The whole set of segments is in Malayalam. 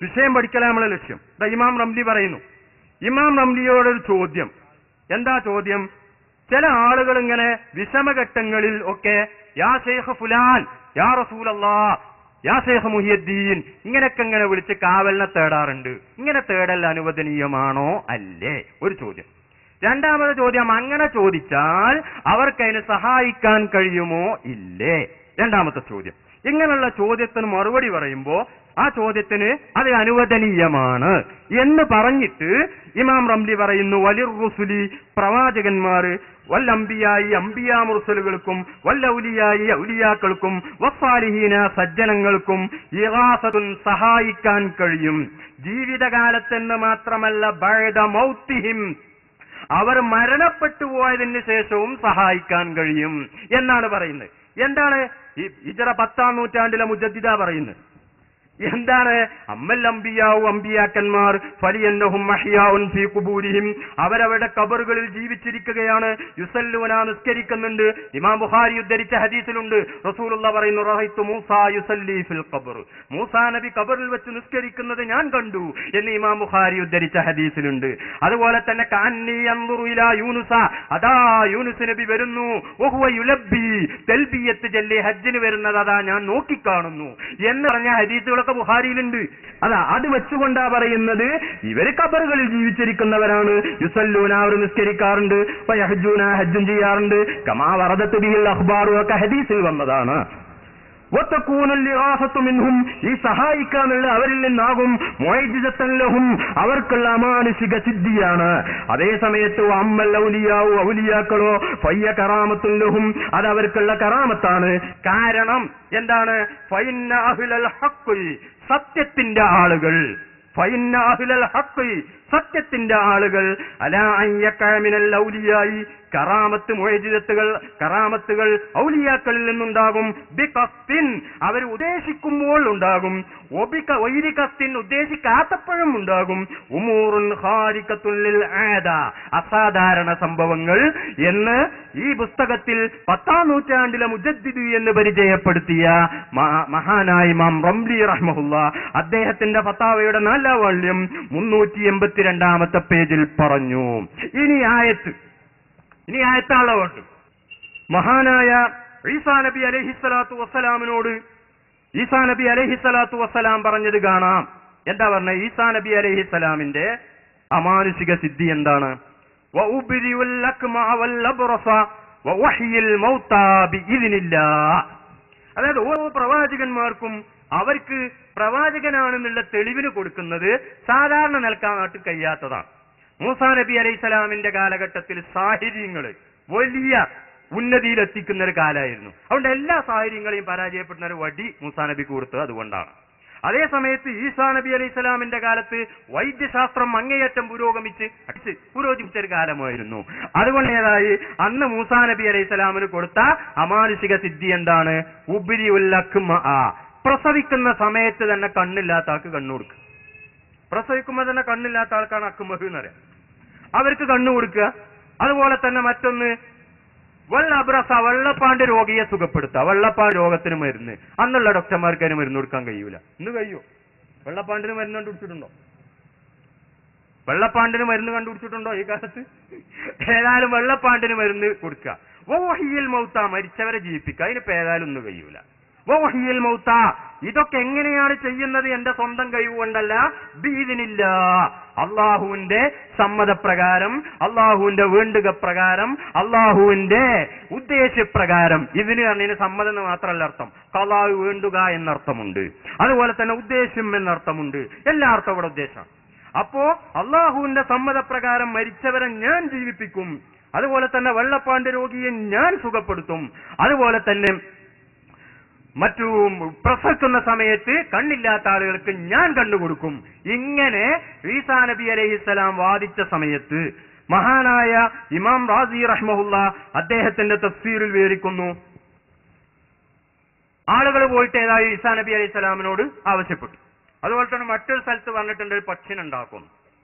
വിഷയം പഠിക്കലാണ് നമ്മളെ ലക്ഷ്യം. ഇമാം റംലി പറയുന്നു. ഇമാം റംലിയോടൊരു ചോദ്യം. എന്താ ചോദ്യം? ചില ആളുകൾ ഇങ്ങനെ വിഷമഘട്ടങ്ങളിൽ ഒക്കെ യാ ശൈഖ് ഫുലാൻ, യാ റസൂലല്ലാഹ്, യാ ശൈഖ് മുഹിയുദ്ദീൻ ഇങ്ങനെയൊക്കെ ഇങ്ങനെ വിളിച്ച് കാവലിനെ തേടാറുണ്ട്. ഇങ്ങനെ തേടൽ അനുവദനീയമാണോ അല്ലേ? ഒരു ചോദ്യം. രണ്ടാമത് ചോദ്യം, അങ്ങനെ ചോദിച്ചാൽ അവർക്കതിന് സഹായിക്കാൻ കഴിയുമോ ഇല്ലേ? രണ്ടാമത്തെ ചോദ്യം. ഇങ്ങനെയുള്ള ചോദ്യത്തിന് മറുപടി പറയുമ്പോ ആ ചോദ്യത്തിന് അത് അനുവദനീയമാണ് എന്ന് പറഞ്ഞിട്ട് ഇമാം റംലി പറയുന്നു, വലിർ റുസുലി പ്രവാചകന്മാർ, വല്ലംബിയായി അംബിയാ മുർസലുകൾക്കും, വല്ലൗലിയായി ഔലിയാക്കൾക്കും, വസ്സാലിഹീന സജ്ജനങ്ങൾക്കും ഇഗാസത്തുൻ സഹായിക്കാൻ കഴിയും. ജീവിതകാലത്തെന്ന് മാത്രമല്ല ബഅദ മൗതിഹിം, അവർ മരണപ്പെട്ടു പോയതിന് ശേഷവും സഹായിക്കാൻ കഴിയും എന്നാണ് പറയുന്നത്. എന്താണ് ഈ ഹിജ്റ 10-ാം നൂറ്റാണ്ടിലെ മുജദ്ദിദ പറയുന്നത്? എന്താണ്? അമ്മൽ അംബിയാവു, അംബിയാക്കന്മാർ ഫലിയന്നഹും മഹ്യാഉൻ ഫീ ഖുബൂരിഹിം, അവരവരുടെ ഖബറുകളിൽ ജീവിച്ചിരിക്കുകയാണ്. യുസല്ലൂന, നിസ്കരിക്കുന്നുണ്ട്. ഇമാം ബുഖാരി ഉദ്ധരിച്ച ഹദീസിലുണ്ട്, റസൂലുള്ളാഹി പറയുന്നു, റഅയ്തു മൂസാ യുസല്ലി ഫിൽ ഖബർ, മൂസാ നബി ഖബറിൽ വെച്ച് നിസ്കരിക്കുന്നത് ഞാൻ കണ്ടു എന്ന് ഇമാം ബുഖാരി ഉദ്ധരിച്ച ഹദീസിലുണ്ട്. അതുപോലെ തന്നെ കഅന്നി യൻദുറു ഇലാ യൂനുസ, അതാ യൂനുസ് നബി വരുന്നു, വഹുവ യുലബ്ബി, തൽബിയത്ത് ചൊല്ലി ഹജ്ജിന് വരുന്നത് അതാ ഞാൻ നോക്കിക്കാണുന്നു എന്ന് പറഞ്ഞ ഹദീസുകൾ ബുഖാരിയിലുണ്ട്. അതാ അത് വെച്ചുകൊണ്ടാ പറയുന്നത് ഇവര് ഖബറുകളിൽ ജീവിച്ചിരിക്കുന്നവരാണ്. യുസല്ലൂന, അവർ നിസ്കരിക്കാറുണ്ട്. വയഹ്ജൂന, ഹജ്ജും ചെയ്യാറുണ്ട്. കമാ വറദത്ത് ബിഹിൽ അഖ്ബാറു, ഒക്കെ ഹദീസിൽ വന്നതാണ്. മിൻഹും, ഈ സഹായിക്കാനുള്ള അവരിൽ നിന്നാകും. മുഅ്ജിസത്തൻ ലഹും, അവർക്കുള്ള അമാനുഷിക സിദ്ധിയാണ്. അതേ സമയത്ത് അമ്മൽ ഔലിയാവു, ഔലിയാക്കളോ ഫയ്യ കറാമത്തുൻ ലഹും, അത് അവർക്കുള്ള കറാമത്താണ്. കാരണം എന്താണ്? ഫഇന്ന അഹ്ലൽ ഹഖ്, സത്യത്തിന്റെ ആളുകൾ, ഫഇന്ന അഹ്ലൽ ഹഖ്, സത്യത്തിന്റെ ആളുകൾ, അലാ അയ്യക മിനൽ ഔലിയായി, കറാമത്ത് മുഅ്ജിസത്തുകൾ, കറാമത്തുകൾ ഔലിയാക്കളിൽ നിന്നുണ്ടാകും. ബിഖസ്തിൻ, അവർ ഉദ്ദേശിക്കുമ്പോൾ ഉണ്ടാകും. വൈരിഖസ്തിൻ, ഉദ്ദേശിക്കാത്തപ്പോഴും ഉണ്ടാകും. ഉമൂറുൻ ഖാരിഖത്തുൻ ലിൽ ആദ, അസാധാരണ സംഭവങ്ങൾ എന്ന് ഈ പുസ്തകത്തിൽ 10-ാം നൂറ്റാണ്ടിലെ മുജദ്ദിദ് എന്ന് പരിചയപ്പെടുത്തിയ മഹാനായ ഇമാം റംലി റഹ്മഹുല്ലാഹ് അദ്ദേഹത്തിന്റെ ഫത്താവയുടെ 4-ാം വാള്യം 382-ാമത്തെ പേജിൽ പറഞ്ഞു. ഇനി ആയത്താളുണ്ട്. മഹാനായ ഈസാ നബി അലൈഹിസ്സലാത്തു വസ്സലാമിനോട് ഈസാ നബി അലൈഹിസ്സലാത്തു വസ്സലാം പറഞ്ഞത് കാണാം. എന്താ പറഞ്ഞത്? ഈസാ നബി അലൈഹിസ്സലാമിന്റെ അമാനുഷിക സിദ്ധി എന്താണ്? വഉബ്രിഉൽ അക്മഅ വൽ അബ്റസ വവഹ്യിൽ മൗതാ ബിഇദ്നില്ലാഹ്. അതായത് ഓരോ പ്രവാചകന്മാർക്കും അവർക്ക് പ്രവാചകനാണെന്നുള്ള തെളിവിന് കൊടുക്കുന്നത് സാധാരണ നിൽക്കാനായിട്ട് കഴിയാത്തതാണ്. മൂസാ നബി അലൈഹിസ്സലാമിന്റെ കാലഘട്ടത്തിൽ സാഹിര്യങ്ങള് വലിയ ഉന്നതിയിലെത്തിക്കുന്ന ഒരു കാലമായിരുന്നു. അതുകൊണ്ട് എല്ലാ സാഹിര്യങ്ങളെയും പരാജയപ്പെടുന്ന ഒരു വടി മൂസാ നബിക്ക് കൊടുത്തത് അതുകൊണ്ടാണ്. അതേ സമയത്ത് ഈസാ നബി അലൈഹിസ്സലാമിന്റെ കാലത്ത് വൈദ്യശാസ്ത്രം അങ്ങേയറ്റം പുരോഗമിച്ച ഒരു കാലമായിരുന്നു. അതുകൊണ്ടേതായി അന്ന് മൂസാ നബി അലൈഹിസ്സലാമിന് കൊടുത്ത അമാനുഷിക സിദ്ധി എന്താണ്? ഉബ്രിഉൽ അക്മഅ, പ്രസവിക്കുന്ന സമയത്ത് തന്നെ കണ്ണില്ലാത്ത ആൾക്ക് കണ്ണു കൊടുക്കുക. പ്രസവിക്കുമ്പോൾ തന്നെ കണ്ണില്ലാത്ത ആൾക്കാണ് അക്മഹ് എന്ന് പറയാം, അവർക്ക് കണ്ണു കൊടുക്കുക. അതുപോലെ തന്നെ മറ്റൊന്ന് വല്ലബ്രസ, വെള്ളപ്പാണ്ട് രോഗിയെ സുഖപ്പെടുത്തുക. വെള്ളപ്പാണ്ട് രോഗത്തിന് മരുന്ന് അന്നുള്ള ഡോക്ടർമാർക്ക് അതിന് മരുന്ന് കൊടുക്കാൻ കഴിയൂല. ഇന്ന് കഴിയോ? വെള്ളപ്പാണ്ടിന് മരുന്ന് കണ്ടുപിടിച്ചിട്ടുണ്ടോ? വെള്ളപ്പാണ്ടിന് മരുന്ന് കണ്ടുപിടിച്ചിട്ടുണ്ടോ ഈ കാലത്ത്? ഏതായാലും വെള്ളപ്പാണ്ടിന് മരുന്ന് കൊടുക്കുക. വഹ്യിൽ മൗത, മരിച്ചവരെ ജീവിപ്പിക്കുക. അതിനിപ്പോ ഏതായാലും ഒന്നും കഴിയൂല. വഹ്യിൽ മൗത, ഇതൊക്കെ എങ്ങനെയാണ് ചെയ്യുന്നത്? എന്റെ സ്വന്തം കഴിവുകൊണ്ടല്ല, ബിഇദ്നില്ലാഹ്, അള്ളാഹുവിന്റെ സമ്മതപ്രകാരം, അള്ളാഹുവിന്റെ വേണ്ടുക പ്രകാരം, അള്ളാഹുവിന്റെ ഉദ്ദേശപ്രകാരം. ഇതിന് പറഞ്ഞതിന് സമ്മതം എന്ന് മാത്രമല്ല അർത്ഥം, ഖളാ വേണ്ടുക എന്നർത്ഥമുണ്ട്, അതുപോലെ തന്നെ ഉദ്ദേശം എന്നർത്ഥമുണ്ട്. എല്ലാ അർത്ഥം ഇവിടെ ഉദ്ദേശം. അപ്പോ അള്ളാഹുവിന്റെ സമ്മതപ്രകാരം മരിച്ചവരെ ഞാൻ ജീവിപ്പിക്കും. അതുപോലെ തന്നെ വെള്ളപ്പാണ്ട് രോഗിയെ ഞാൻ സുഖപ്പെടുത്തും. അതുപോലെ തന്നെ മറ്റു പ്രസവിക്കുന്ന സമയത്ത് കണ്ണില്ലാത്ത ആളുകൾക്ക് ഞാൻ കണ്ടുകൊടുക്കും. ഇങ്ങനെ ഈസാ നബി അലൈഹിസ്സലാം വാദിച്ച സമയത്ത് മഹാനായ ഇമാം റാസി റഹ്മഹുല്ലാഹ് അദ്ദേഹത്തിന്റെ തഫ്സീറിൽ വിവരിക്കുന്നു, ആളുകൾ പോയിട്ട് ഏതായി ഈസാ നബി അലൈഹിസ്സലാമിനോട് ആവശ്യപ്പെട്ടു. അതുപോലെ തന്നെ മറ്റൊരു സ്ഥലത്ത് പറഞ്ഞിട്ടുണ്ട്, ഒരു പക്ഷിനുണ്ടാക്കും.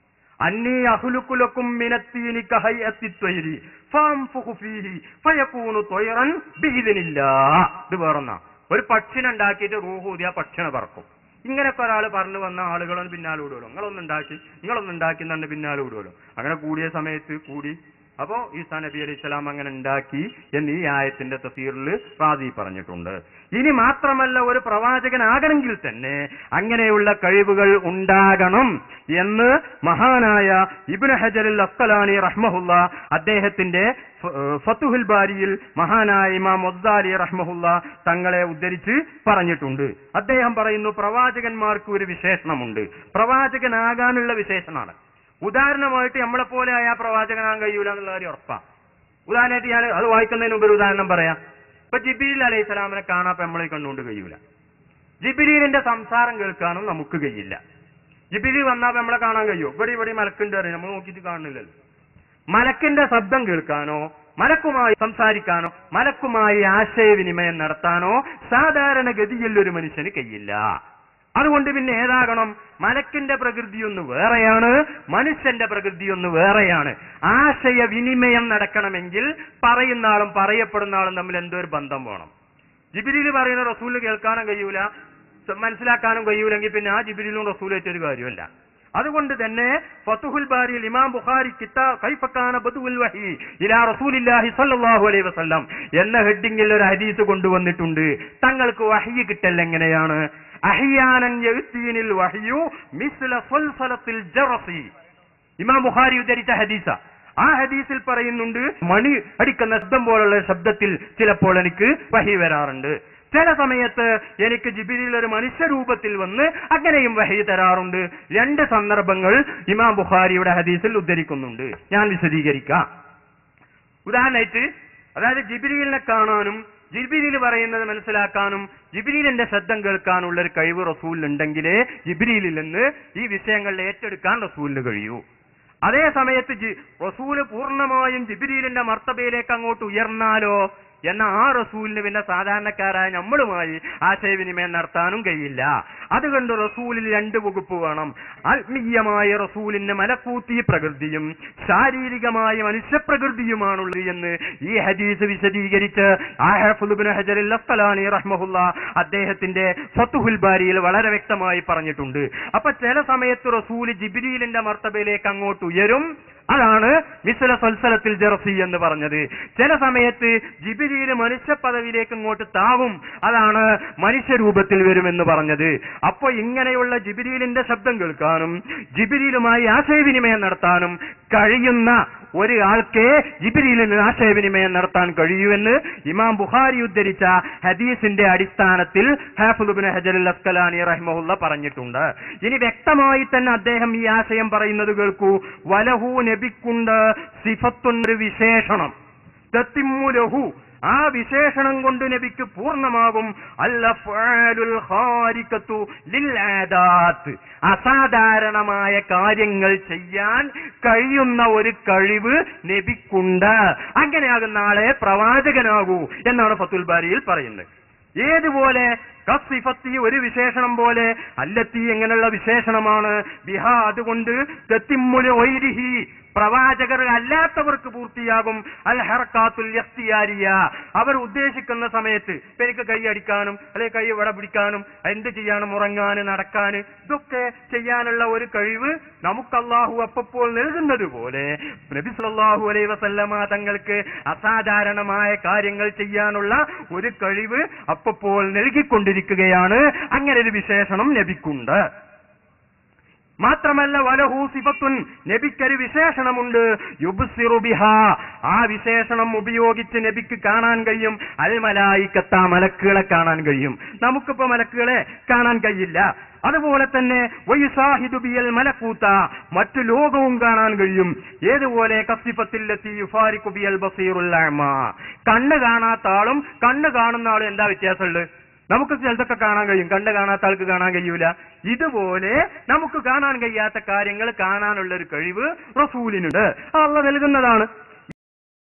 അന്നീ അഹ്ലുക്കുലക്കും മിനത്തീനി കഹയ്യത്തി ത്വയ്രി ഫംഫുഖു ഫീഹി ഫയകൂനു ത്വയ്റൻ ബിഇദ്നില്ലാഹ്. ഇത് വേറൊന്നാ, ഒരു പക്ഷിനുണ്ടാക്കിയിട്ട് റൂഹ് ഊതിയ പക്ഷിനെ പറക്കും. ഇങ്ങനെയൊക്കെ ഒരാൾ പറഞ്ഞു വന്ന ആളുകളൊന്നും പിന്നാലെ വിടുമല്ലോ, നിങ്ങളൊന്നുണ്ടാക്കി തന്നെ പിന്നാലെ വിടുമല്ലോ. അങ്ങനെ കൂടിയ സമയത്ത് കൂടി. അപ്പോ ഈസാ നബി അലൈഹി സ്വലാം അങ്ങനെ ഉണ്ടാക്കി എന്ന് ഈ ആയത്തിന്റെ തഫ്സീറിൽ റാസി പറഞ്ഞിട്ടുണ്ട്. ഇനി മാത്രമല്ല, ഒരു പ്രവാചകനാകണമെങ്കിൽ തന്നെ അങ്ങനെയുള്ള കഴിവുകൾ ഉണ്ടാകണം എന്ന് മഹാനായ ഇബ്നു ഹജറുൽ അസ്ഖലാനി റഹ്മഹുല്ല അദ്ദേഹത്തിന്റെ ഫതുഹുൽ ബാരിയിൽ മഹാനായ ഇമാം വസ്സാലി റഹ്മഹുല്ല തങ്ങളെ ഉദ്ധരിച്ച് പറഞ്ഞിട്ടുണ്ട്. അദ്ദേഹം പറയുന്നു, പ്രവാചകന്മാർക്ക് ഒരു വിശേഷണമുണ്ട്, പ്രവാചകനാകാനുള്ള വിശേഷണമാണ്. ഉദാഹരണമായിട്ട് നമ്മളെപ്പോലെ ആയ പ്രവാചകനാകാൻ കഴിയൂല എന്നുള്ള കാര്യം ഉറപ്പാണ്. ഉദാഹരണമായിട്ട് ഞാൻ അത് വായിക്കുന്നതിന് മുമ്പ് ഒരു ഉദാഹരണം പറയാം. ഇപ്പൊ ജിബ്രീൽ അലൈഹി സ്വലാമിനെ കാണാൻ നമ്മളെ കണ്ടുകൊണ്ട് കഴിയൂല. ജിബ്രീലിന്റെ സംസാരം കേൾക്കാനും നമുക്ക് കഴിയില്ല. ജിബ്രീൽ വന്നാൽ നമ്മളെ കാണാൻ കഴിയുമോ? ഇവിടെ മലക്കുണ്ട് അറിയാം, നമ്മൾ നോക്കിയിട്ട് കാണുന്നില്ലല്ലോ. മലക്കിന്റെ ശബ്ദം കേൾക്കാനോ മലക്കുമായി സംസാരിക്കാനോ മലക്കുമായി ആശയവിനിമയം നടത്താനോ സാധാരണഗതിയിൽ ഒരു മനുഷ്യന് കഴിയില്ല. അതുകൊണ്ട് പിന്നെ ഏതാകണം? മലക്കിന്റെ പ്രകൃതിയൊന്ന് വേറെയാണ്, മനുഷ്യന്റെ പ്രകൃതിയൊന്ന് വേറെയാണ്. ആശയവിനിമയം നടക്കണമെങ്കിൽ പറയുന്ന ആളും പറയപ്പെടുന്ന ആളും തമ്മിൽ എന്തോ ഒരു ബന്ധം വേണം. ജിബ്രീൽ പറയുന്ന റസൂലിന് കേൾക്കാനും കഴിയൂല, മനസ്സിലാക്കാനും കഴിയൂലെങ്കിൽ പിന്നെ ആ ജിബ്രീലും റസൂലും വെച്ചൊരു കാര്യമല്ല. അതുകൊണ്ട് തന്നെ ഫതുഹുൽ ബാരിയിൽ ഇമാം ബുഖാരി കിതാബ് കൈഫ കാന ബദുഉൽ വഹി ഇലാ റസൂലില്ലാഹി സ്വല്ലല്ലാഹു അലൈഹി വസല്ലം എന്ന ഹെഡിങ്ങിൽ ഒരു ഹദീസ് കൊണ്ടുവന്നിട്ടുണ്ട്. തങ്ങൾക്ക് വഹി കിട്ടൽ എങ്ങനെയാണ്? അഹ്യാനൻ യഅ്തീനിൽ വഹ്യു മിസ്ല സൽസലത്തിൽ ജറസി. ഇമാം ബുഖാരി ഉദ്ധരിച്ച ഹദീസ. ആ ഹദീസിൽ പറയുന്നുണ്ട്, മണി അടിക്കുന്ന ശബ്ദം പോലുള്ള ശബ്ദത്തിൽ ചിലപ്പോൾ എനിക്ക് വഹി വരാറുണ്ട്. ചില സമയത്ത് എനിക്ക് ജിബ്രീൽ ഒരു മനുഷ്യരൂപത്തിൽ വന്ന് അങ്ങനെയും വഹി തരാറുണ്ട്. രണ്ട് സന്ദർഭങ്ങൾ ഇമാം ബുഖാരിയുടെ ഹദീസിൽ ഉദ്ധരിക്കുന്നുണ്ട്. ഞാൻ വിശദീകരിക്കാം. ഉദാഹരണമായിട്ട്, അതായത് ജിബ്രീലിനെ കാണാനും ജിബ്രീൽ പറയുന്നത് മനസ്സിലാക്കാനും ജിബ്രീലിന്റെ ശബ്ദം കേൾക്കാനുള്ള ഒരു കഴിവ് റസൂലിനുണ്ടെങ്കിലേ ജിബ്രീലിൽ നിന്ന് ഈ വിഷയങ്ങൾ ഏറ്റെടുക്കാൻ റസൂലിന് കഴിയൂ. അതേ സമയത്ത് റസൂല് പൂർണ്ണമായും ജിബ്രീലിന്റെ മർത്തബയിലേക്ക് അങ്ങോട്ട് ഉയർന്നാലോ എന്ന ആ റസൂലിന് പിന്നെ സാധാരണക്കാരായ നമ്മളുമായി ആശയവിനിമയം നടത്താനും കഴിയില്ല. അതുകൊണ്ട് റസൂലിൽ രണ്ട് വകുപ്പ് വേണം. ആത്മീയമായ റസൂലിന് മലക്കൂത്തി പ്രകൃതിയും ശാരീരികമായ മനുഷ്യപ്രകൃതിയുമാണുള്ളത് എന്ന് ഈ ഹദീസ് വിശദീകരിച്ച് ഹാഫിദ് ഇബ്നു ഹജറുൽ അസ്ഖലാനി റഹ്മഹുല്ല അദ്ദേഹത്തിന്റെ ഫതുഹുൽ ബാരിയിൽ വളരെ വ്യക്തമായി പറഞ്ഞിട്ടുണ്ട്. അപ്പൊ ചില സമയത്ത് റസൂല് ജിബ്രീലിന്റെ മർത്തബയിലേക്ക് അങ്ങോട്ട് ഉയരും, അതാണ് മിസ്ല സൽസലത്തിൽ ജറസി എന്ന് പറഞ്ഞത്. ചില സമയത്ത് ജിബ്രീൽ മനുഷ്യ പദവിയിലേക്ക് ഇങ്ങോട്ട് താവും, അതാണ് മനുഷ്യരൂപത്തിൽ വരുമെന്ന് പറഞ്ഞത്. അപ്പൊ ഇങ്ങനെയുള്ള ജിബ്രീലിന്റെ ശബ്ദം കേൾക്കാനും ജിബ്രീലുമായി ആശയവിനിമയം നടത്താനും കഴിയുന്ന ഒരാൾക്കേ ജിബ്രീലിന് ആശയവിനിമയം നടത്താൻ കഴിയുമെന്ന് ഇമാം ബുഖാരി ഉദ്ധരിച്ച ഹദീസിന്റെ അടിസ്ഥാനത്തിൽ ഹാഫിദ് ഇബ്നു ഹജറുൽ അസ്ഖലാനി റഹിമഹുല്ല പറഞ്ഞിട്ടുണ്ട്. ഇനി വ്യക്തമായി തന്നെ അദ്ദേഹം ഈ ആശയം പറയുന്നത് കേൾക്കൂ. വലഹു നബിക്കുണ്ട് സിഫത്തുൻ, ഒരു വിശേഷണം, തത്തിമ്മു ലഹു, ആ വിശേഷണം കൊണ്ട് നബിക്ക് പൂർണ്ണമാകും. അൽഅഫ്ആലുൽ ഖാരിഖത്തു ലിൽ ആദാത്ത്, അസാധാരണമായ കാര്യങ്ങൾ ചെയ്യാൻ കഴിയുന്ന ഒരു കഴിവ് നബിക്കുണ്ട്. അങ്ങനെയാകുന്ന ആളെ പ്രവാചകനാകൂ എന്നാണ് ഫതുൽ ബാരിയിൽ പറയുന്നത്. ഏതുപോലെ? കസിഫത്തി, ഒരു വിശേഷണം പോലെ. അല്ലത്തി, എങ്ങനെയുള്ള വിശേഷണമാണ്? ബിഹാ, അതുകൊണ്ട് തത്തിമ്മുൽ വൈരിഹി, പ്രവാചകർ അല്ലാത്തവർക്ക് പൂർത്തിയാകും. അൽ ഹർക്കാത്തുൽ ഇഖ്തിയാരിയ, അവർ ഉദ്ദേശിക്കുന്ന സമയത്ത് എനിക്ക് കൈ അടിക്കാനും അല്ലെങ്കിൽ കൈ വട പിടിക്കാനും എന്ത് ചെയ്യാനും ഉറങ്ങാനും നടക്കാനും ഇതൊക്കെ ചെയ്യാനുള്ള ഒരു കഴിവ് നമുക്ക് അല്ലാഹു അപ്പോൾ നൽകുന്നത് പോലെ നബി സല്ലല്ലാഹു അലൈഹി വസല്ലമ തങ്ങൾക്ക് അസാധാരണമായ കാര്യങ്ങൾ ചെയ്യാനുള്ള ഒരു കഴിവ് അപ്പോൾ നൽകിക്കൊണ്ടിരിക്കുകയാണ്. അങ്ങനെ ഒരു വിശേഷണം നബിക്കുണ്ട്. മാത്രമല്ല വലഹു സിഫത്തുൻ, നബിക്കൊരു വിശേഷണമുണ്ട്. യുബ്സിറു ബിഹാ, ആ വിശേഷണം ഉപയോഗിച്ച് നബിക്ക് കാണാൻ കഴിയും. അൽ മലായികത്ത, മലക്കുകളെ കാണാൻ കഴിയും. നമുക്കിപ്പോ മലക്കുകളെ കാണാൻ കഴിയില്ല. അതുപോലെ തന്നെ വയുസാഹിദു ബിയൽ മലക്കൂത്ത, മറ്റു ലോകവും കാണാൻ കഴിയും. ഏതുപോലെ? കസിഫത്തില്ലത്തി യുഫാരിഖു ബിയൽ ബസീറുൽ അഅ്മാ, കണ്ണ് കാണാത്ത ആളും കണ്ണ് കാണുന്ന ആളും എന്താ വ്യത്യാസമുള്ളത്? നമുക്ക് ചിലതൊക്കെ കാണാൻ കഴിയും, കണ്ണ് കാണാത്ത ആൾക്ക് കാണാൻ കഴിയൂല. ഇതുപോലെ നമുക്ക് കാണാൻ കഴിയാത്ത കാര്യങ്ങൾ കാണാനുള്ള ഒരു കഴിവ് റസൂലിനുണ്ട്. അല്ലാഹ് നൽകുന്നതാണ്.